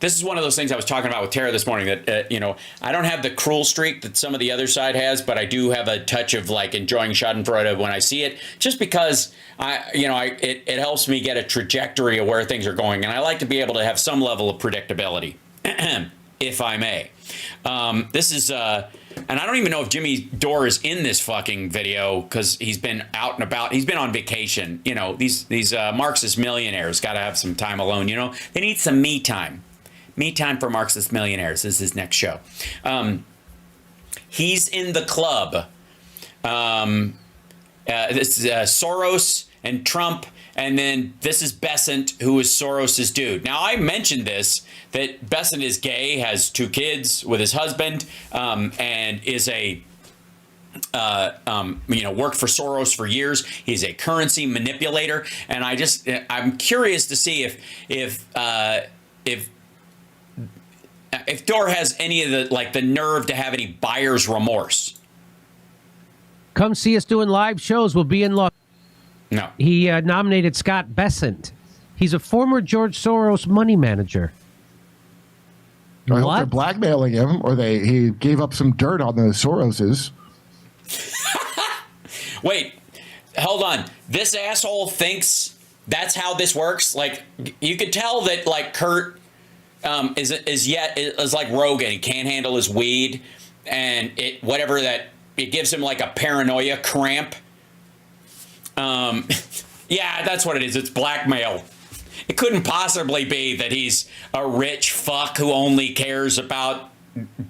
this is one of those things I was talking about with Tara this morning that, I don't have the cruel streak that some of the other side has, but I do have a touch of like enjoying Schadenfreude when I see it, just because it helps me get a trajectory of where things are going. And I like to be able to have some level of predictability, if I may. This is, and I don't even know if Jimmy Dore is in this fucking video because he's been out and about. He's been on vacation. These Marxist millionaires got to have some time alone. They need some me time. Me time for Marxist millionaires. This is his next show. He's in the club. This is Soros and Trump. And then this is Bessent, who is Soros's dude. Now, I mentioned this, that Bessent is gay, has 2 kids with his husband, and is worked for Soros for years. He's a currency manipulator. And I'm curious to see if Dore has any of the nerve to have any buyer's remorse. Come see us doing live shows. We'll be in luck. No. He nominated Scott Bessent. He's a former George Soros money manager. I hope they're blackmailing him, or he gave up some dirt on the Soroses. Wait, hold on. This asshole thinks that's how this works. Like, you could tell that Kurt is like Rogan. He can't handle his weed, and it gives him like a paranoia cramp. Yeah, that's what it is. It's blackmail. It couldn't possibly be that he's a rich fuck who only cares about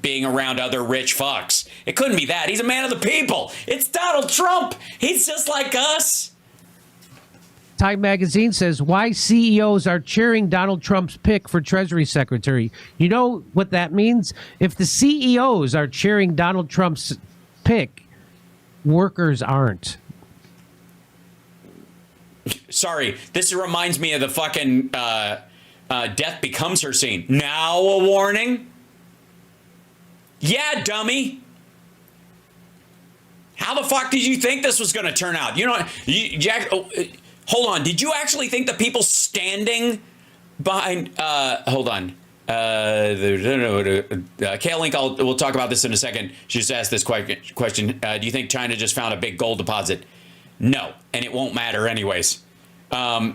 being around other rich fucks. It couldn't be that. He's a man of the people. It's Donald Trump. He's just like us. Time magazine says why CEOs are cheering Donald Trump's pick for Treasury Secretary. You know what that means? If the CEOs are cheering Donald Trump's pick, workers aren't. Sorry, this reminds me of the fucking Death Becomes Her scene. Now a warning? Yeah, dummy. How the fuck did you think this was going to turn out? Hold on. Did you actually think the people standing behind... hold on. Kale Link, we'll talk about this in a second. She just asked this question. Do you think China just found a big gold deposit? No, and it won't matter anyways. The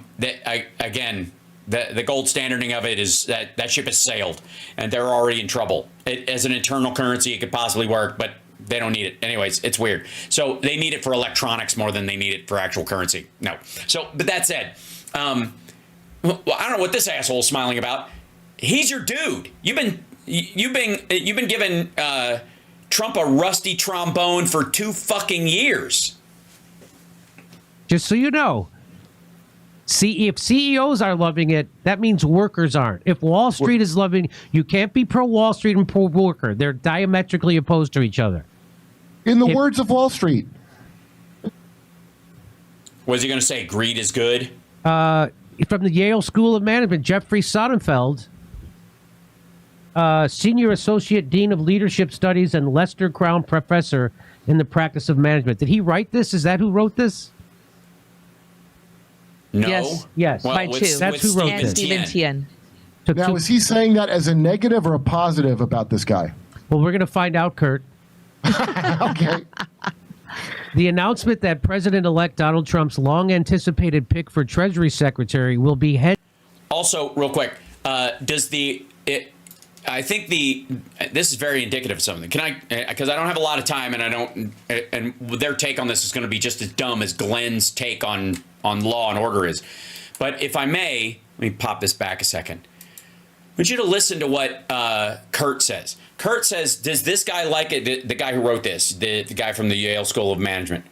gold standarding of it is that ship has sailed, and they're already in trouble. As an internal currency, it could possibly work, but they don't need it. Anyways, it's weird. So they need it for electronics more than they need it for actual currency. No. So, but that said, I don't know what this asshole is smiling about. He's your dude. You've been giving Trump a rusty trombone for 2 fucking years. Just so you know, if CEOs are loving it, that means workers aren't. If Wall Street is loving, you can't be pro Wall Street and pro worker. They're diametrically opposed to each other. In the words of Wall Street. Was he going to say greed is good? From the Yale School of Management, Jeffrey Sonnenfeld, Senior Associate Dean of Leadership Studies and Lester Crown Professor in the Practice of Management. Did he write this? Is that who wrote this? No. Yes. Well, by 2. That's who wrote this. Stephen Tien. Now, is he saying that as a negative or a positive about this guy? Well, we're going to find out, Kurt. Okay. The announcement that President-elect Donald Trump's long-anticipated pick for Treasury Secretary will be head. Also, real quick, I think this is very indicative of something. Because I don't have a lot of time, and their take on this is going to be just as dumb as Glenn's take on Law and Order is. But if I may, let me pop this back a second. I want you to listen to what Kurt says. Kurt says, does this guy like it? The guy who wrote this, the guy from the Yale School of Management.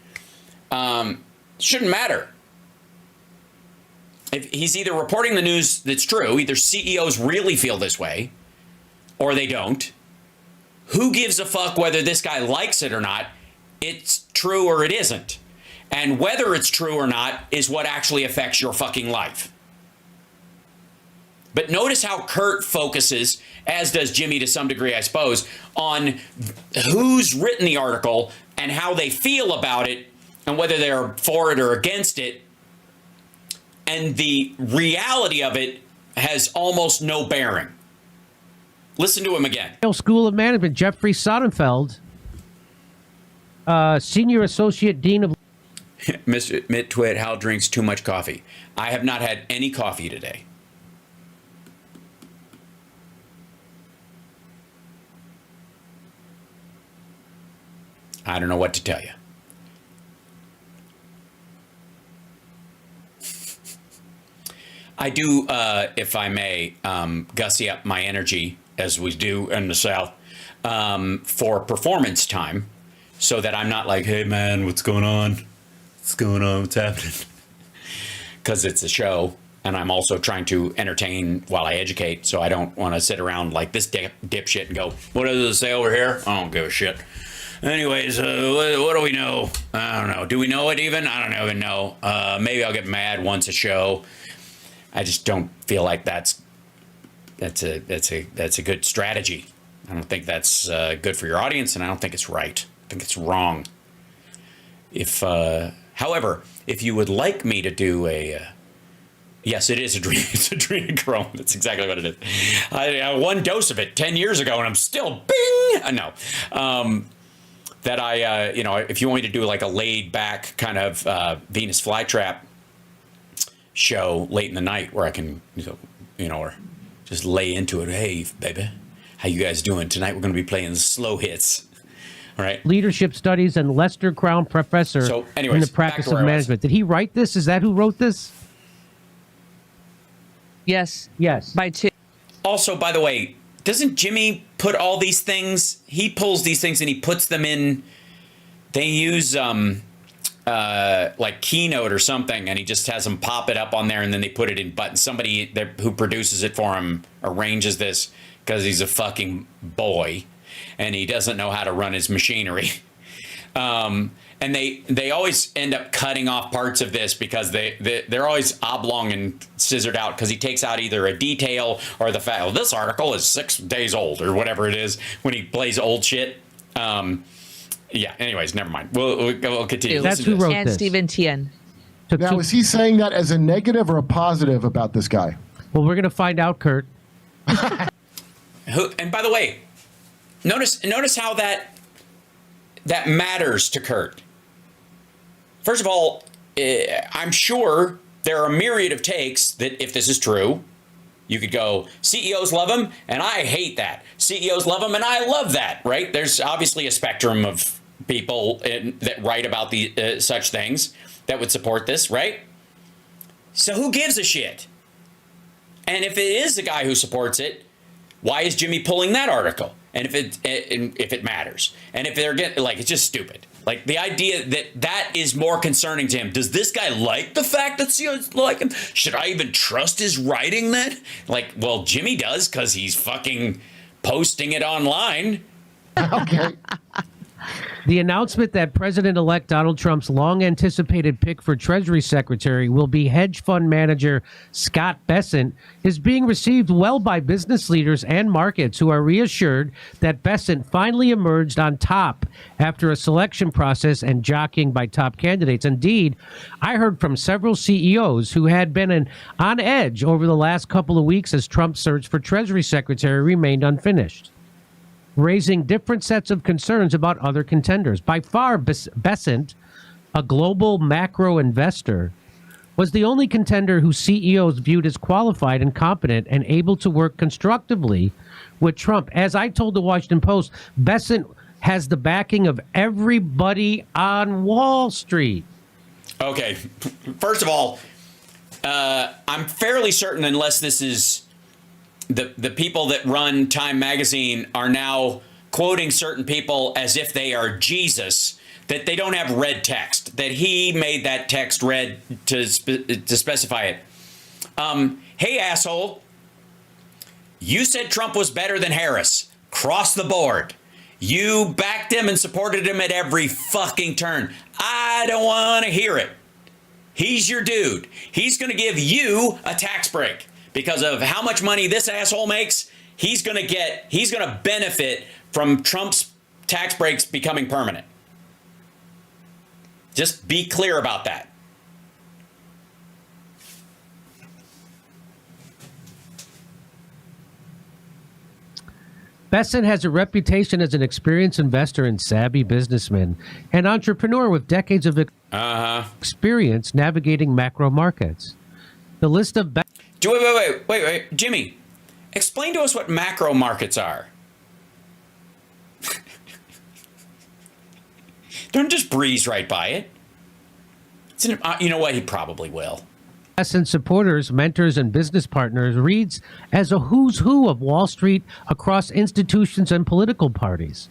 Shouldn't matter. If he's either reporting the news that's true, either CEOs really feel this way, or they don't. Who gives a fuck whether this guy likes it or not? It's true or it isn't. And whether it's true or not is what actually affects your fucking life. But notice how Kurt focuses, as does Jimmy to some degree, I suppose, on who's written the article and how they feel about it and whether they're for it or against it. And the reality of it has almost no bearing. Listen to him again. Yale School of Management, Jeffrey Sonnenfeld, Senior Associate Dean of... Mr. Mitwit, Hal drinks too much coffee. I have not had any coffee today. I don't know what to tell you. I do, if I may, gussy up my energy, as we do in the South, for performance time, so that I'm not like, hey, man, what's going on? What's going on? What's happening? Because it's a show, and I'm also trying to entertain while I educate, so I don't want to sit around like this dipshit and go, what does it say over here? I don't give a shit. Anyways, what do we know? I don't know. Do we know it even? I don't even know. Maybe I'll get mad once a show. I just don't feel like that's a good strategy. I don't think that's good for your audience, and I don't think it's right. I think it's wrong. However, if you would like me to do a yes, it is it's adrenochrome. That's exactly what it is. I one dose of it 10 years ago, and I'm still bing. No. That if you want me to do like a laid back kind of Venus flytrap show late in the night where I can, or just lay into it. Hey, baby, how you guys doing? Tonight we're going to be playing slow hits. All right. Leadership Studies and Lester Crown Professor in the Practice of Management. Did he write this? Is that who wrote this? Yes. Yes. By two. Also, by the way, doesn't Jimmy put all these things? He pulls these things and he puts them in. They use like Keynote or something, and he just has them pop it up on there, and then they put it in buttons. Somebody who produces it for him arranges this because he's a fucking boy, and he doesn't know how to run his machinery. And they always end up cutting off parts of this because they're always oblong and scissored out because he takes out either a detail or the fact, well, this article is 6 days old or whatever it is when he plays old shit. Yeah, anyways, never mind. We'll continue. That's who wrote and this. Stephen Tien. Now, is he saying that as a negative or a positive about this guy? Well, we're going to find out, Kurt. And by the way, notice how that matters to Kurt. First of all, I'm sure there are a myriad of takes that, if this is true, you could go, CEOs love him, and I hate that. CEOs love him, and I love that, right? There's obviously a spectrum of people that write about such things that would support this, right? So who gives a shit? And if it is the guy who supports it, why is Jimmy pulling that article? And if it matters, and if they're getting it's just stupid. Like the idea that is more concerning to him. Does this guy like the fact that CEOs like him? Should I even trust his writing then? Like, well, Jimmy does because he's fucking posting it online. Okay. The announcement that President-elect Donald Trump's long-anticipated pick for Treasury Secretary will be hedge fund manager Scott Bessent is being received well by business leaders and markets who are reassured that Bessent finally emerged on top after a selection process and jockeying by top candidates. Indeed, I heard from several CEOs who had been on edge over the last couple of weeks as Trump's search for Treasury Secretary remained unfinished, raising different sets of concerns about other contenders. By far, Bessent, a global macro investor, was the only contender whose CEOs viewed as qualified and competent and able to work constructively with Trump. As I told the Washington Post, Bessent has the backing of everybody on Wall Street. Okay, first of all, I'm fairly certain, unless this is the people that run Time Magazine are now quoting certain people as if they are Jesus, that they don't have red text, that he made that text red to specify it. Hey, asshole, you said Trump was better than Harris. Cross the board. You backed him and supported him at every fucking turn. I don't want to hear it. He's your dude. He's going to give you a tax break. Because of how much money this asshole makes, he's going to benefit from Trump's tax breaks becoming permanent. Just be clear about that. Bessent has a reputation as an experienced investor and savvy businessman, an entrepreneur with decades of experience navigating macro markets. The list of Wait, Jimmy, explain to us what macro markets are. Don't just breeze right by it. You know what? He probably will. Bessent supporters, mentors, and business partners reads as a who's who of Wall Street across institutions and political parties.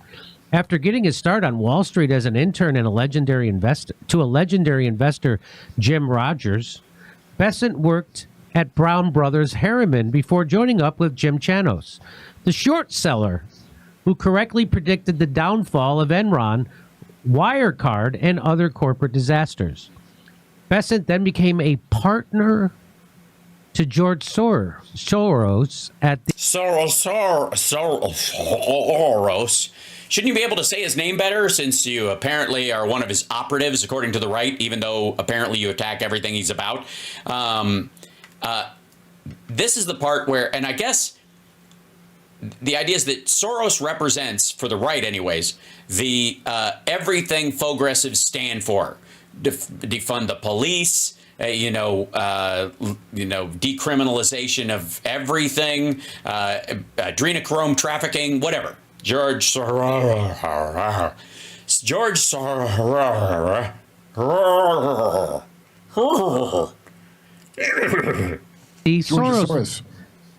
After getting his start on Wall Street as an intern and a legendary investor, Jim Rogers, Bessent worked at Brown Brothers Harriman before joining up with Jim Chanos, the short seller who correctly predicted the downfall of Enron, Wirecard, and other corporate disasters. Bessent then became a partner to George Soros at the Soros. Shouldn't you be able to say his name better, since you apparently are one of his operatives, according to the right, even though apparently you attack everything he's about? This is the part where, and I guess the idea is that Soros represents, for the right anyways, the everything fauxgressives stand for. Defund the police, decriminalization of everything, adrenochrome trafficking, whatever. George Soros.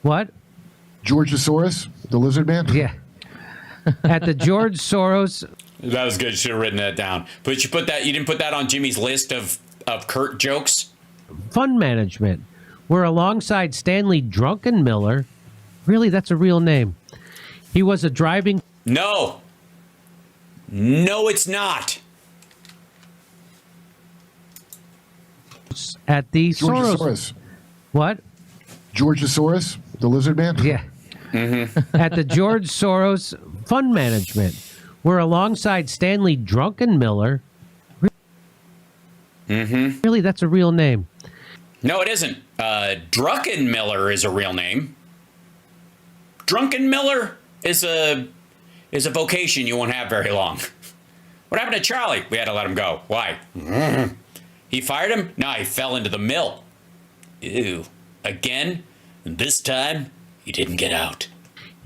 What? George Soros, the lizard man? Yeah. At the George Soros. That was good. You should have written that down. But you didn't put that on Jimmy's list of Kurt jokes? Fund management, where alongside Stanley Druckenmiller, really, that's a real name. He was a driving. No, it's not. At the Soros. What? George Soros, the lizard man? Yeah. Mm-hmm. At the George Soros Fund Management, where alongside Stanley Druckenmiller. Mm-hmm. Really, that's a real name. No, it isn't. Druckenmiller is a real name. Drunkenmiller is a vocation you won't have very long. What happened to Charlie? We had to let him go. Why? He fired him? No, he fell into the mill. Ew. Again? And this time, he didn't get out.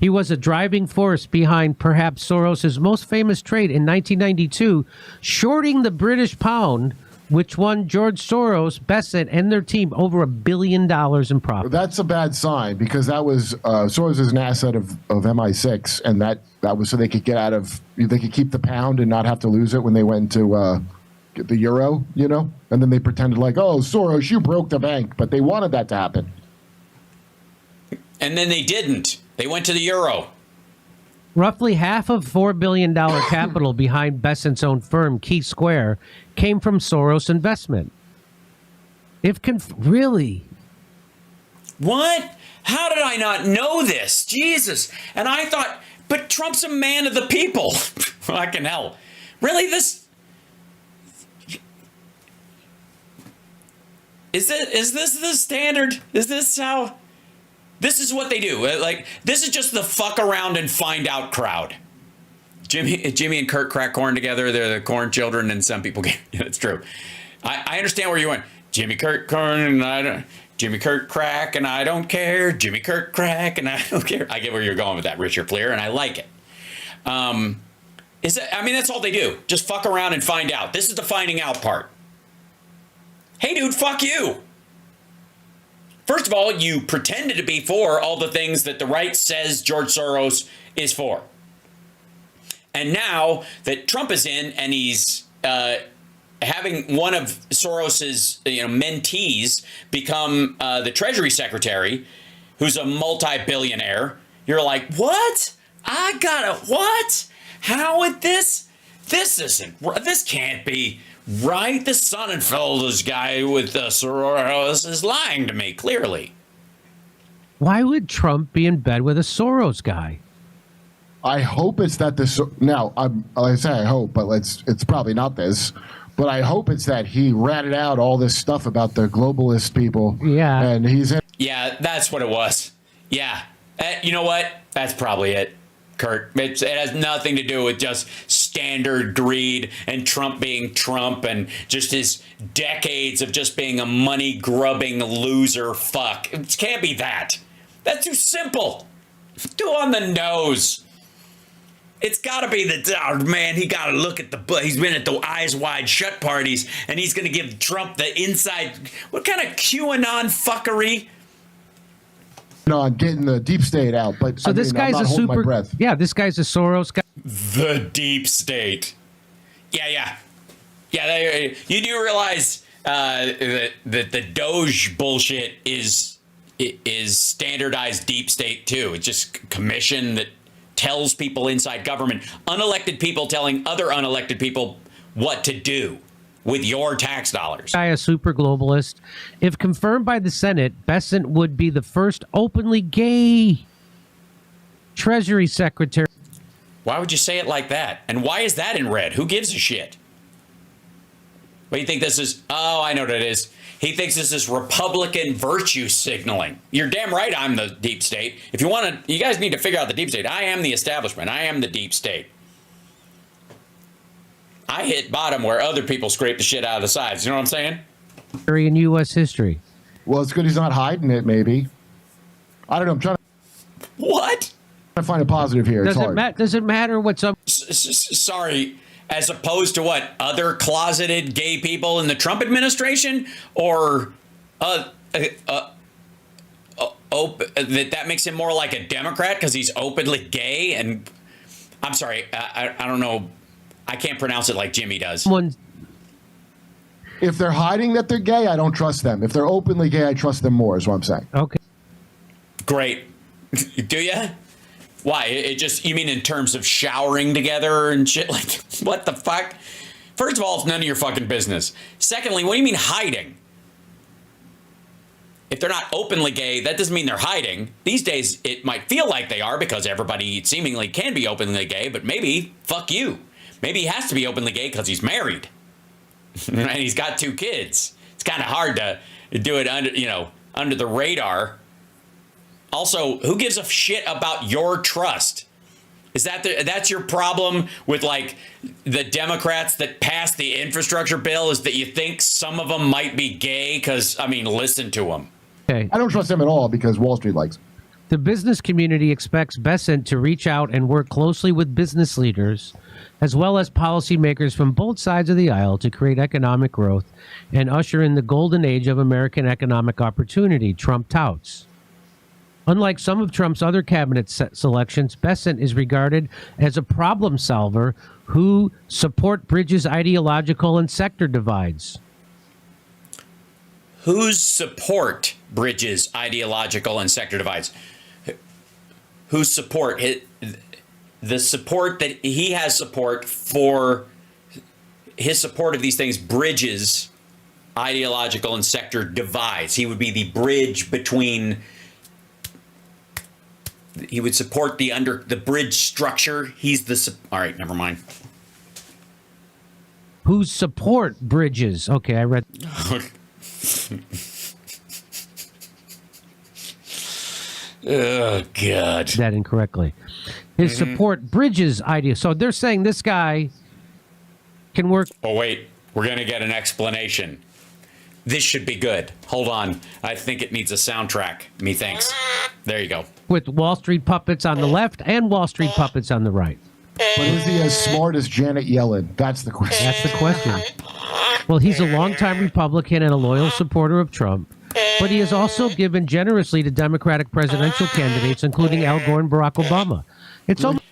He was a driving force behind perhaps Soros' most famous trade in 1992, shorting the British pound, which won George Soros, Bessent, and their team over $1 billion in profit. That's a bad sign, because that was Soros is an asset of MI6, and that was so they could keep the pound and not have to lose it when they went into the euro, and then they pretended like, oh, Soros, you broke the bank, but they wanted that to happen. And then they didn't. They went to the euro. Roughly half of $4 billion capital behind Bessent's own firm, Key Square, came from Soros investment. Really? What? How did I not know this? Jesus. And I thought, but Trump's a man of the people. Fucking hell. Really? Is this the standard? Is this how? This is what they do. Like, this is just the fuck around and find out crowd. Jimmy and Kurt crack corn together. They're the corn children, and some people get. Yeah, it's true. I understand where you went. Jimmy Kurt corn, and I don't. Jimmy Kurt crack, and I don't care. Jimmy Kurt crack, and I don't care. I get where you're going with that, Richard Fleer, and I like it. That's all they do. Just fuck around and find out. This is the finding out part. Hey, dude, fuck you. First of all, you pretended to be for all the things that the right says George Soros is for. And now that Trump is in and he's having one of Soros's mentees become the Treasury Secretary, who's a multi-billionaire, you're like, what? I gotta, what? How would this can't be right. The Sonnenfelder's guy with Soros is lying to me, clearly. Why would Trump be in bed with a Soros guy? I hope it's that this. Now, I say I hope, but it's probably not this. But I hope it's that he ratted out all this stuff about the globalist people. Yeah. And he's in. Yeah, that's what it was. Yeah. You know what? That's probably it. Kurt. It has nothing to do with just standard greed and Trump being Trump and just his decades of just being a money-grubbing loser fuck. It can't be that. That's too simple. Too on the nose. It's got to be the, oh man, he got to look at he's been at the Eyes Wide Shut parties, and he's going to give Trump the inside, what kind of QAnon fuckery? No, I'm getting the deep state out, but so this guy's I'm not a holding my super, breath. yeah, this guy's a Soros guy. The deep state. Yeah. You do realize that the Doge bullshit is standardized deep state too. It's just commission that tells people inside government, unelected people telling other unelected people what to do with your tax dollars. Guy, a super globalist. If confirmed by the Senate, Bessent would be the first openly gay Treasury Secretary. Why would you say it like that? And why is that in red? Who gives a shit? What do you think this is? Oh, I know what it is. He thinks this is Republican virtue signaling. You're damn right I'm the deep state. If you want to, you guys need to figure out the deep state. I am the establishment. I am the deep state. I hit bottom where other people scrape the shit out of the sides. You know what I'm saying? In U.S. history. Well, it's good he's not hiding it, maybe. I don't know. I'm trying to find a positive here. It's hard. Does it matter what's up? Sorry. As opposed to what? Other closeted gay people in the Trump administration? Or that makes him more like a Democrat because he's openly gay? And I'm sorry, I don't know. I can't pronounce it like Jimmy does. If they're hiding that they're gay, I don't trust them. If they're openly gay, I trust them more, is what I'm saying. Okay. Great. Do you? Why? It just, you mean in terms of showering together and shit? Like, what the fuck? First of all, it's none of your fucking business. Secondly, what do you mean hiding? If they're not openly gay, that doesn't mean they're hiding. These days, it might feel like they are because everybody seemingly can be openly gay, but maybe, fuck you. Maybe he has to be openly gay because he's married. And he's got 2 kids. It's kind of hard to do it under the radar. Also, who gives a shit about your trust? Is that's your problem with like the Democrats that passed the infrastructure bill, is that you think some of them might be gay? Because, I mean, listen to them. Okay. I don't trust them at all because Wall Street likes them. The business community expects Bessent to reach out and work closely with business leaders, as well as policymakers from both sides of the aisle, to create economic growth and usher in the golden age of American economic opportunity, Trump touts. Unlike some of Trump's other cabinet selections, Bessent is regarded as a problem solver who bridges ideological and sector divides. Whose support bridges ideological and sector divides? Whose support? The support that he has support for, his support of these things bridges ideological and sector divides. He would be the bridge between. He would support the bridge structure. He's the, all right, never mind. Whose support bridges? Okay, I read. Oh, God. That incorrectly. His support bridges idea. So they're saying this guy can work. Oh, wait. We're going to get an explanation. This should be good. Hold on. I think it needs a soundtrack. Methinks. There you go. With Wall Street puppets on the left and Wall Street puppets on the right. But is he as smart as Janet Yellen? That's the question. That's the question. Well, he's a longtime Republican and a loyal supporter of Trump, but he has also given generously to Democratic presidential candidates, including Al Gore and Barack Obama. It's almost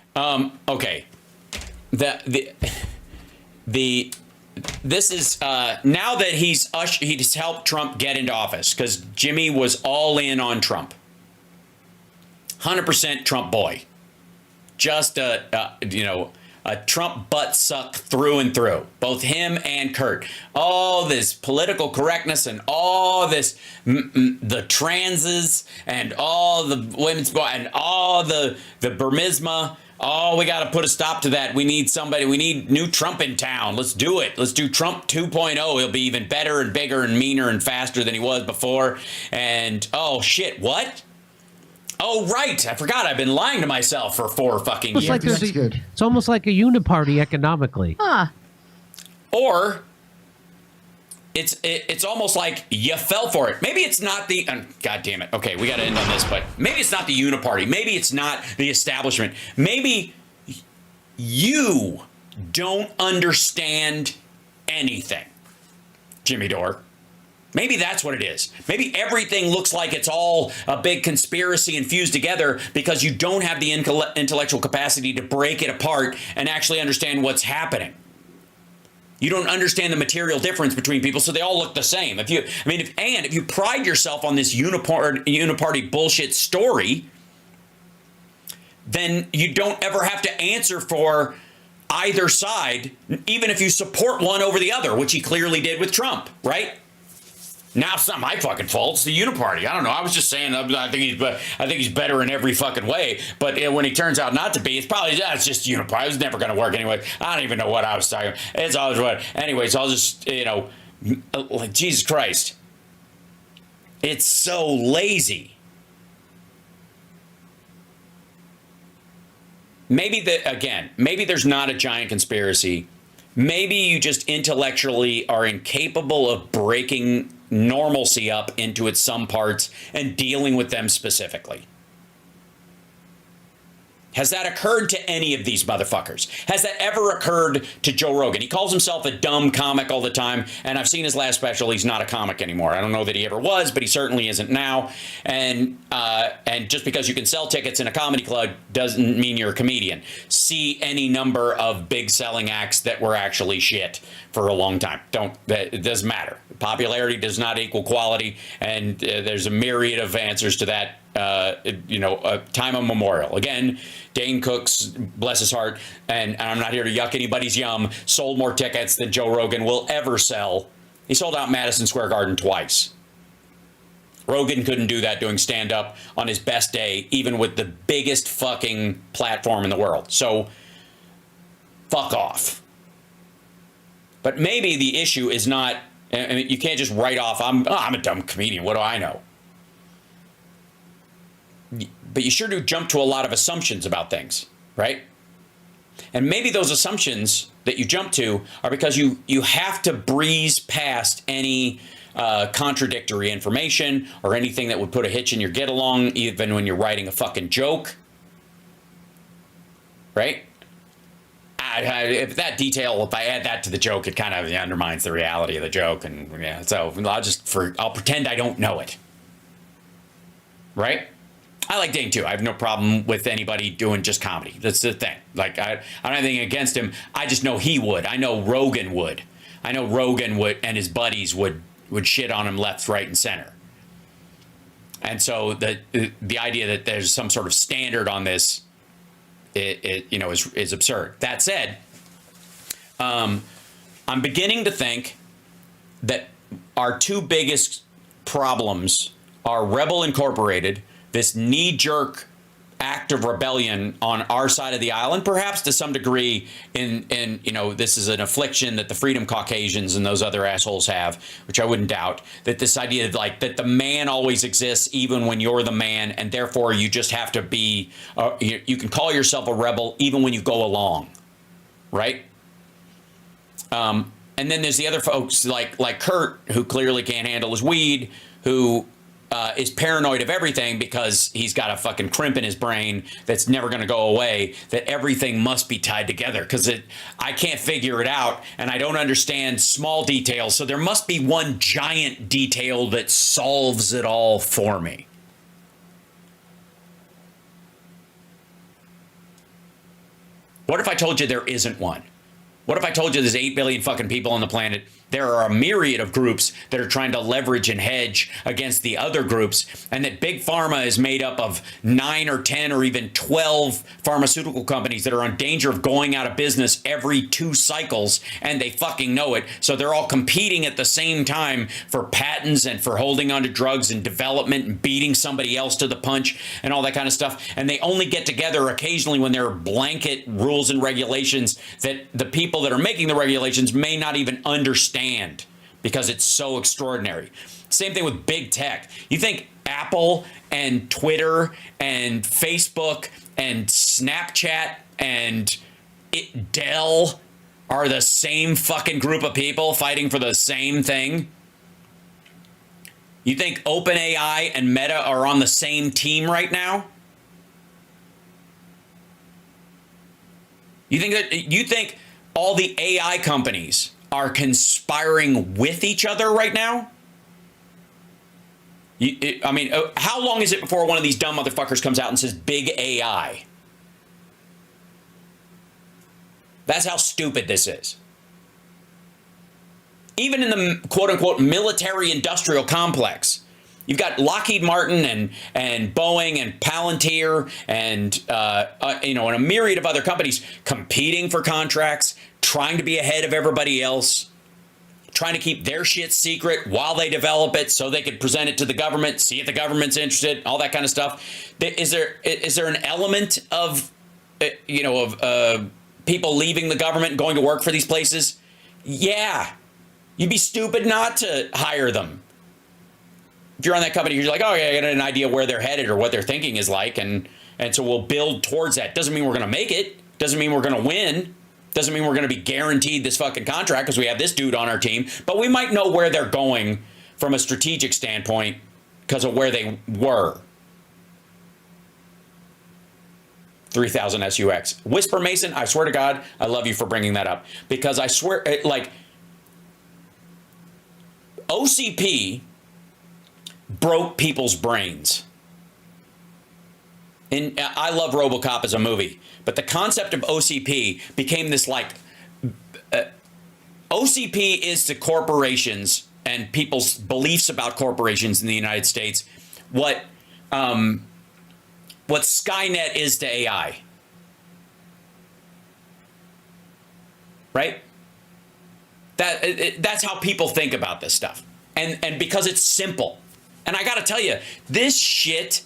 okay. This is now that he's helped Trump get into office, because Jimmy was all in on Trump. 100% Trump boy. Just a Trump butt suck through and through. Both him and Kurt. All this political correctness and all this, the transes and all the women's and all the Burmisma. Oh, we got to put a stop to that. We need somebody. We need new Trump in town. Let's do it. Let's do Trump 2.0. He'll be even better and bigger and meaner and faster than he was before. And, oh, shit, what? Oh, right. I forgot. I've been lying to myself for 4 fucking It's years. like That's good. it's almost like a uniparty economically. Huh. Or it's almost like you fell for it. Maybe it's not the God damn it. Okay, we got to end on this, but maybe it's not the Uniparty. Maybe it's not the establishment. Maybe you don't understand anything, Jimmy Dore. Maybe that's what it is. Maybe everything looks like it's all a big conspiracy and fused together because you don't have the intellectual capacity to break it apart and actually understand what's happening. You don't understand the material difference between people, so they all look the same. If you pride yourself on this uniparty bullshit story, then you don't ever have to answer for either side, even if you support one over the other, which he clearly did with Trump, right? Now it's not my fucking fault. It's the Uniparty. I don't know. I was just saying. I think he's better in every fucking way. But when he turns out not to be, it's probably it's just Uniparty. It was never going to work anyway. I don't even know what I was talking about. It's always what. Anyways, I'll just like Jesus Christ. It's so lazy. Maybe there's not a giant conspiracy. Maybe you just intellectually are incapable of breaking normalcy up into its some parts and dealing with them specifically. Has that occurred to any of these motherfuckers? Has that ever occurred to Joe Rogan? He calls himself a dumb comic all the time, and I've seen his last special. He's not a comic anymore. I don't know that he ever was, but he certainly isn't now. And just because you can sell tickets in a comedy club doesn't mean you're a comedian. See any number of big selling acts that were actually shit for a long time. It doesn't matter. Popularity does not equal quality, and there's a myriad of answers to that. Time immemorial. Again, Dane Cooks, bless his heart, and I'm not here to yuck anybody's yum, sold more tickets than Joe Rogan will ever sell. He sold out Madison Square Garden twice. Rogan couldn't do that doing stand-up on his best day, even with the biggest fucking platform in the world. So, fuck off. But maybe the issue is not, I mean, you can't just write off, I'm a dumb comedian, what do I know? But you sure do jump to a lot of assumptions about things, right? And maybe those assumptions that you jump to are because you have to breeze past any contradictory information or anything that would put a hitch in your get along, even when you're writing a fucking joke, right? If I add that to the joke, it kind of undermines the reality of the joke, and yeah, so I'll pretend I don't know it, right? I like Dane too. I have no problem with anybody doing just comedy. That's the thing. Like I don't have anything against him. I just know he would. I know Rogan would. I know Rogan would, and his buddies would shit on him left, right, and center. And so the idea that there's some sort of standard on this, is absurd. That said, I'm beginning to think that our two biggest problems are Rebel Incorporated, this knee-jerk act of rebellion on our side of the island, perhaps to some degree, in this is an affliction that the Freedom Caucasians and those other assholes have, which I wouldn't doubt, that this idea of that the man always exists even when you're the man, and therefore you just have to be, you can call yourself a rebel even when you go along, right? And then there's the other folks like Kurt, who clearly can't handle his weed, who is paranoid of everything because he's got a fucking crimp in his brain that's never going to go away, that everything must be tied together because I can't figure it out and I don't understand small details. So there must be one giant detail that solves it all for me. What if I told you there isn't one? What if I told you there's 8 billion fucking people on the planet? There are a myriad of groups that are trying to leverage and hedge against the other groups, and that big pharma is made up of 9 or 10 or even 12 pharmaceutical companies that are in danger of going out of business every 2 cycles, and they fucking know it. So they're all competing at the same time for patents and for holding onto drugs and development and beating somebody else to the punch and all that kind of stuff. And they only get together occasionally when there are blanket rules and regulations that the people that are making the regulations may not even understand because it's so extraordinary. Same thing with big tech. You think Apple and Twitter and Facebook and Snapchat and Dell are the same fucking group of people fighting for the same thing? You think OpenAI and Meta are on the same team right now? You think all the AI companies are conspiring with each other right now? How long is it before one of these dumb motherfuckers comes out and says big AI? That's how stupid this is. Even in the quote-unquote military-industrial complex, you've got Lockheed Martin and Boeing and Palantir and and a myriad of other companies competing for contracts, trying to be ahead of everybody else, trying to keep their shit secret while they develop it so they can present it to the government, see if the government's interested, all that kind of stuff. Is there an element of people leaving the government and going to work for these places? Yeah. You'd be stupid not to hire them. If you're on that company, you're like, oh, yeah, I got an idea where they're headed or what their thinking is like, and so we'll build towards that. Doesn't mean we're going to make it. Doesn't mean we're going to win. Doesn't mean we're going to be guaranteed this fucking contract because we have this dude on our team. But we might know where they're going from a strategic standpoint because of where they were. 3000 SUX. Whisper Mason, I swear to God, I love you for bringing that up. Because I swear, OCP broke people's brains. And I love RoboCop as a movie, but the concept of OCP became this OCP is to corporations and people's beliefs about corporations in the United States what Skynet is to AI. Right? That's how people think about this stuff. And because it's simple. And I got to tell you, this shit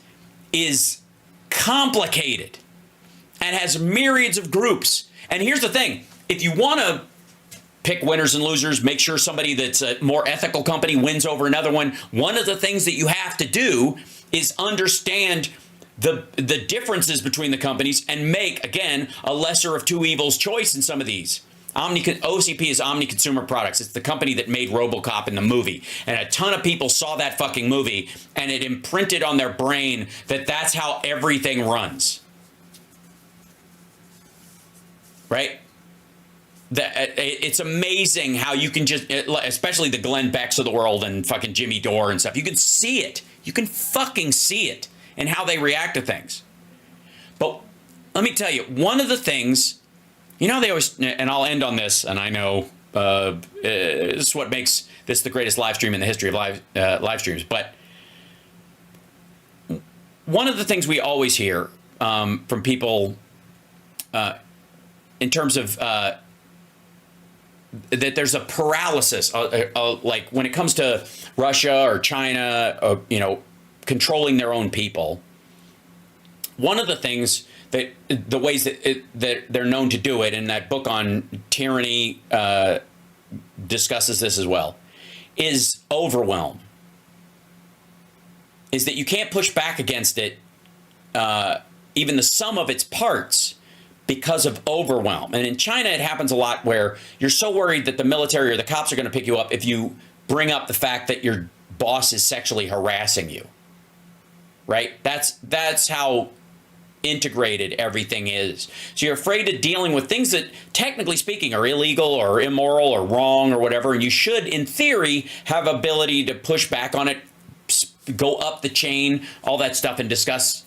is complicated and has myriads of groups. And here's the thing. If you want to pick winners and losers, make sure somebody that's a more ethical company wins over another one, one of the things that you have to do is understand the differences between the companies and make, again, a lesser of two evils choice in some of these. OCP is Omni Consumer Products. It's the company that made RoboCop in the movie. And a ton of people saw that fucking movie and it imprinted on their brain that that's how everything runs. Right? It's amazing how you can just, especially the Glenn Becks of the world and fucking Jimmy Dore and stuff, you can see it. You can fucking see it in how they react to things. But let me tell you, one of the things, they always, and I'll end on this, and I know this is what makes this the greatest live stream in the history of live streams, but one of the things we always hear from people in terms of that there's a paralysis, like when it comes to Russia or China, controlling their own people. One of the things that the ways that they're known to do it, and that book on tyranny discusses this as well, is overwhelm. Is that you can't push back against it, even the sum of its parts, because of overwhelm. And in China, it happens a lot where you're so worried that the military or the cops are going to pick you up if you bring up the fact that your boss is sexually harassing you. Right? That's how integrated everything is. So you're afraid of dealing with things that, technically speaking, are illegal or immoral or wrong or whatever, and you should, in theory, have ability to push back on it, go up the chain, all that stuff, and discuss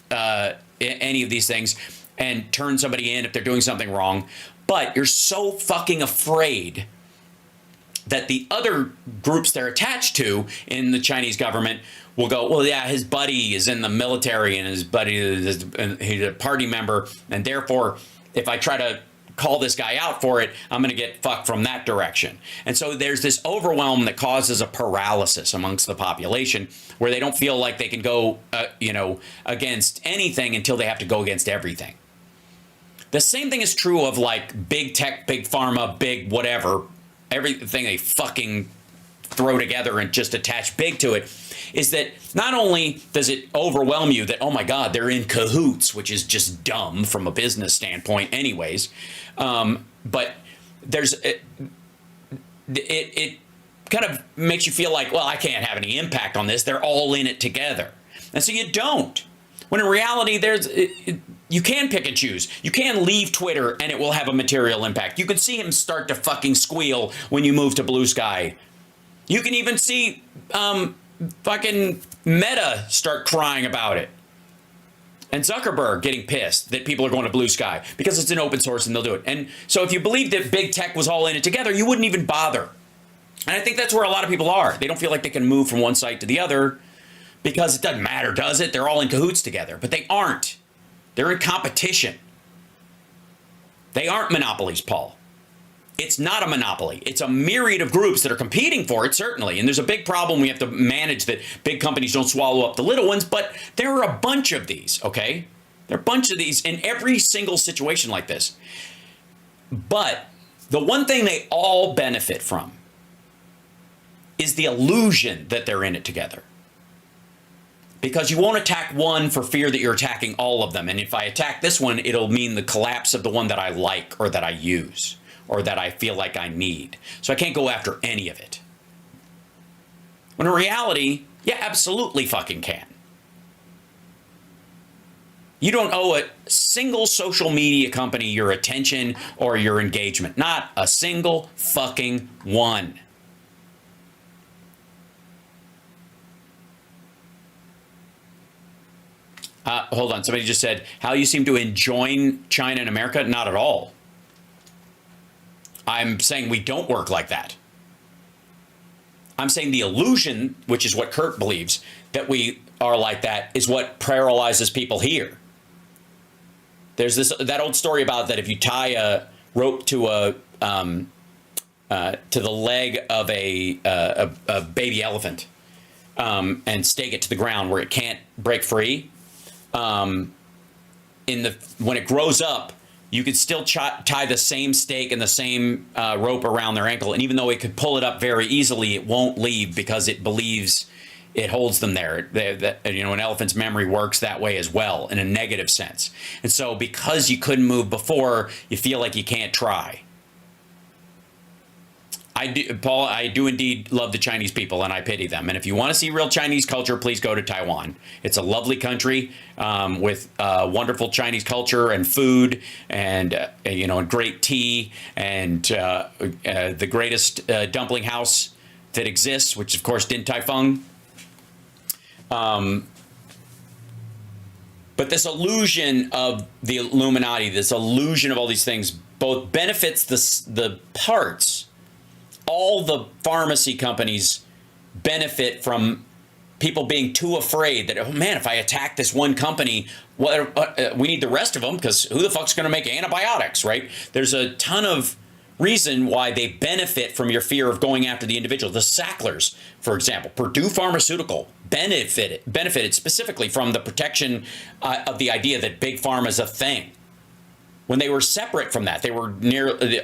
any of these things and turn somebody in if they're doing something wrong. But you're so fucking afraid that the other groups they're attached to in the Chinese government will go, well, yeah, his buddy is in the military and his buddy is, he's a party member, and therefore, if I try to call this guy out for it, I'm going to get fucked from that direction. And so there's this overwhelm that causes a paralysis amongst the population where they don't feel like they can go, against anything until they have to go against everything. The same thing is true of like big tech, big pharma, big whatever, everything they fucking throw together and just attach big to it, is that not only does it overwhelm you that, oh my God, they're in cahoots, which is just dumb from a business standpoint anyways, but there's it kind of makes you feel like, well, I can't have any impact on this. They're all in it together. And so you don't. When in reality, you can pick and choose. You can leave Twitter and it will have a material impact. You can see him start to fucking squeal when you move to Blue Sky. You can even see fucking Meta start crying about it. And Zuckerberg getting pissed that people are going to Blue Sky because it's an open source and they'll do it. And so if you believe that big tech was all in it together, you wouldn't even bother. And I think that's where a lot of people are. They don't feel like they can move from one site to the other because it doesn't matter, does it? They're all in cahoots together, but they aren't. They're in competition. They aren't monopolies, Paul. It's not a monopoly. It's a myriad of groups that are competing for it, certainly. And there's a big problem we have to manage, that big companies don't swallow up the little ones, but there are a bunch of these, okay? There are a bunch of these in every single situation like this. But the one thing they all benefit from is the illusion that they're in it together. Because you won't attack one for fear that you're attacking all of them. And if I attack this one, it'll mean the collapse of the one that I like or that I use or that I feel like I need. So I can't go after any of it. When in reality, you absolutely fucking can. You don't owe a single social media company your attention or your engagement. Not a single fucking one. Hold on. Somebody just said, how you seem to enjoin China and America? Not at all. I'm saying we don't work like that. I'm saying the illusion, which is what Kurt believes, that we are like that, is what paralyzes people here. There's that old story about that if you tie a rope to the leg of a baby elephant and stake it to the ground where it can't break free, when it grows up, you could still tie the same stake and the same rope around their ankle, and even though it could pull it up very easily, it won't leave because it believes it holds them there. An elephant's memory works that way as well, in a negative sense. And so because you couldn't move before, you feel like you can't try. Paul, I do indeed love the Chinese people, and I pity them. And if you want to see real Chinese culture, please go to Taiwan. It's a lovely country with wonderful Chinese culture and food, and great tea, and the greatest dumpling house that exists, which of course Din Tai Fung. But this illusion of the Illuminati, this illusion of all these things, both benefits the parts. All the pharmacy companies benefit from people being too afraid that, oh man, if I attack this one company, we need the rest of them, because who the fuck's going to make antibiotics, right? There's a ton of reason why they benefit from your fear of going after the individual. The Sacklers, for example, Purdue Pharmaceutical benefited specifically from the protection of the idea that big pharma is a thing. When they were separate from that, they were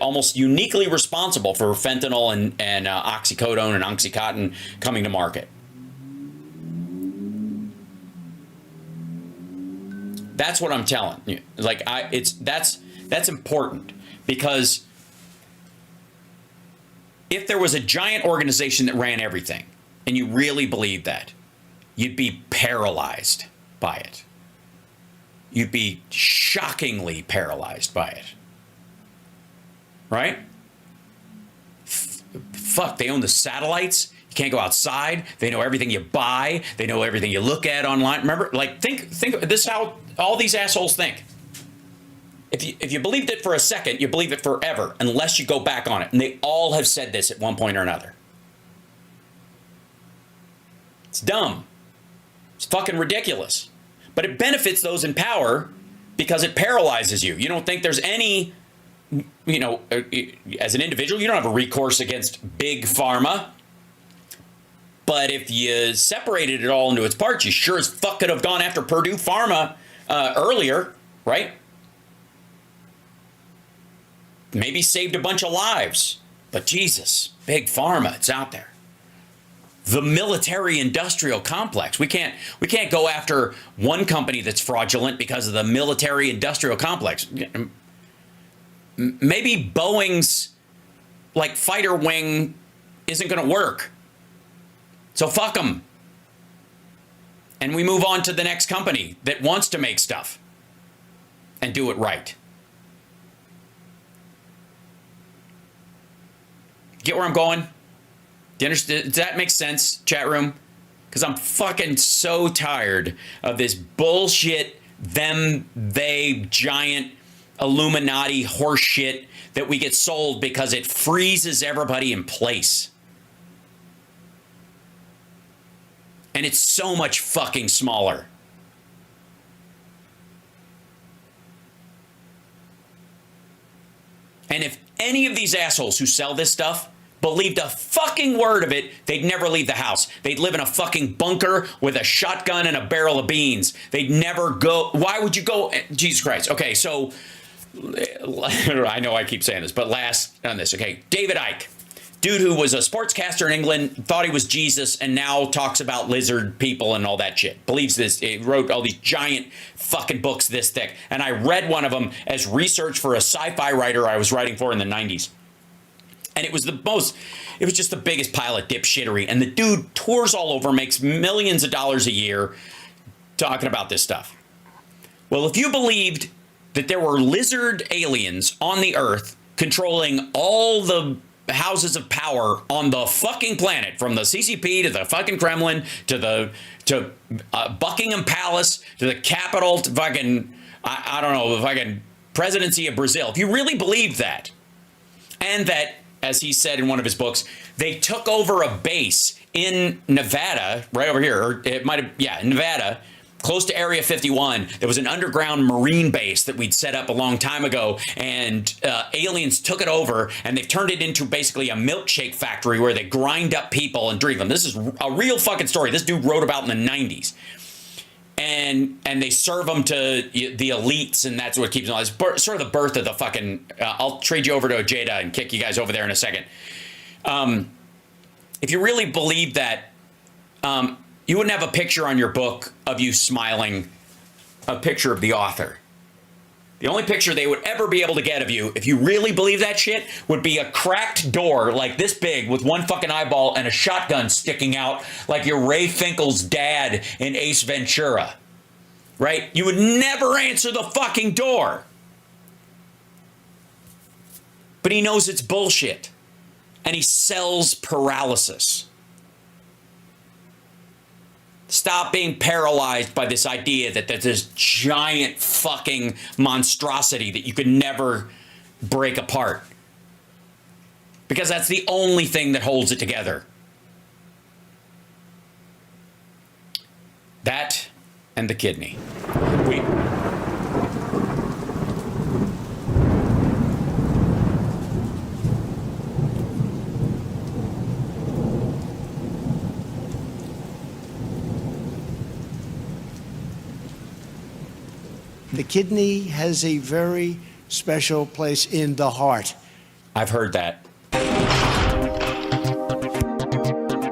almost uniquely responsible for fentanyl and oxycodone and Oxycontin coming to market. That's what I'm telling you. That's important, because if there was a giant organization that ran everything and you really believed that, you'd be paralyzed by it. You'd be shockingly paralyzed by it. Right? Fuck, they own the satellites. You can't go outside. They know everything you buy. They know everything you look at online. Remember, think this is how all these assholes think. If you believed it for a second, you believe it forever, unless you go back on it. And they all have said this at one point or another. It's dumb. It's fucking ridiculous. But it benefits those in power because it paralyzes you. You don't think there's any, as an individual, you don't have a recourse against big pharma. But if you separated it all into its parts, you sure as fuck could have gone after Purdue Pharma earlier, right? Maybe saved a bunch of lives. But Jesus, big pharma, it's out there. the military industrial complex. We can't go after one company that's fraudulent because of the military industrial complex. Maybe Boeing's like fighter wing isn't going to work. So fuck them. And we move on to the next company that wants to make stuff and do it right. Get where I'm going? Do you understand? Does that make sense, chat room? Because I'm fucking so tired of this bullshit, they giant Illuminati horse shit that we get sold because it freezes everybody in place. And it's so much fucking smaller. And if any of these assholes who sell this stuff believed a fucking word of it, they'd never leave the house. They'd live in a fucking bunker with a shotgun and a barrel of beans. They'd never go. Why would you go? Jesus Christ. Okay, so I know I keep saying this, but last on this. Okay, David Icke, dude who was a sportscaster in England, thought he was Jesus, and now talks about lizard people and all that shit. Believes this. He wrote all these giant fucking books this thick. And I read one of them as research for a sci-fi writer I was writing for in the 90s. And it was just the biggest pile of dipshittery. And the dude tours all over, makes millions of dollars a year talking about this stuff. Well, if you believed that there were lizard aliens on the earth controlling all the houses of power on the fucking planet, from the CCP to the fucking Kremlin to Buckingham Palace to the Capitol to fucking, I don't know, the fucking presidency of Brazil. If you really believed that, and that, as he said in one of his books, they took over a base in Nevada, right over here, or it might have, yeah, in Nevada, close to Area 51. There was an underground Marine base that we'd set up a long time ago, and aliens took it over, and they've turned it into basically a milkshake factory where they grind up people and drink them. This is a real fucking story. This dude wrote about in the 90s. And they serve them to the elites, and that's what keeps them. It's sort of the birth of the fucking. I'll trade you over to Jada and kick you guys over there in a second. If you really believe that, you wouldn't have a picture on your book of you smiling, a picture of the author. The only picture they would ever be able to get of you, if you really believe that shit, would be a cracked door like this big with one fucking eyeball and a shotgun sticking out like you're Ray Finkel's dad in Ace Ventura. Right? You would never answer the fucking door. But he knows it's bullshit. And he sells paralysis. Stop being paralyzed by this idea that there's this giant fucking monstrosity that you could never break apart. Because that's the only thing that holds it together. That and the kidney. The kidney has a very special place in the heart. I've heard that.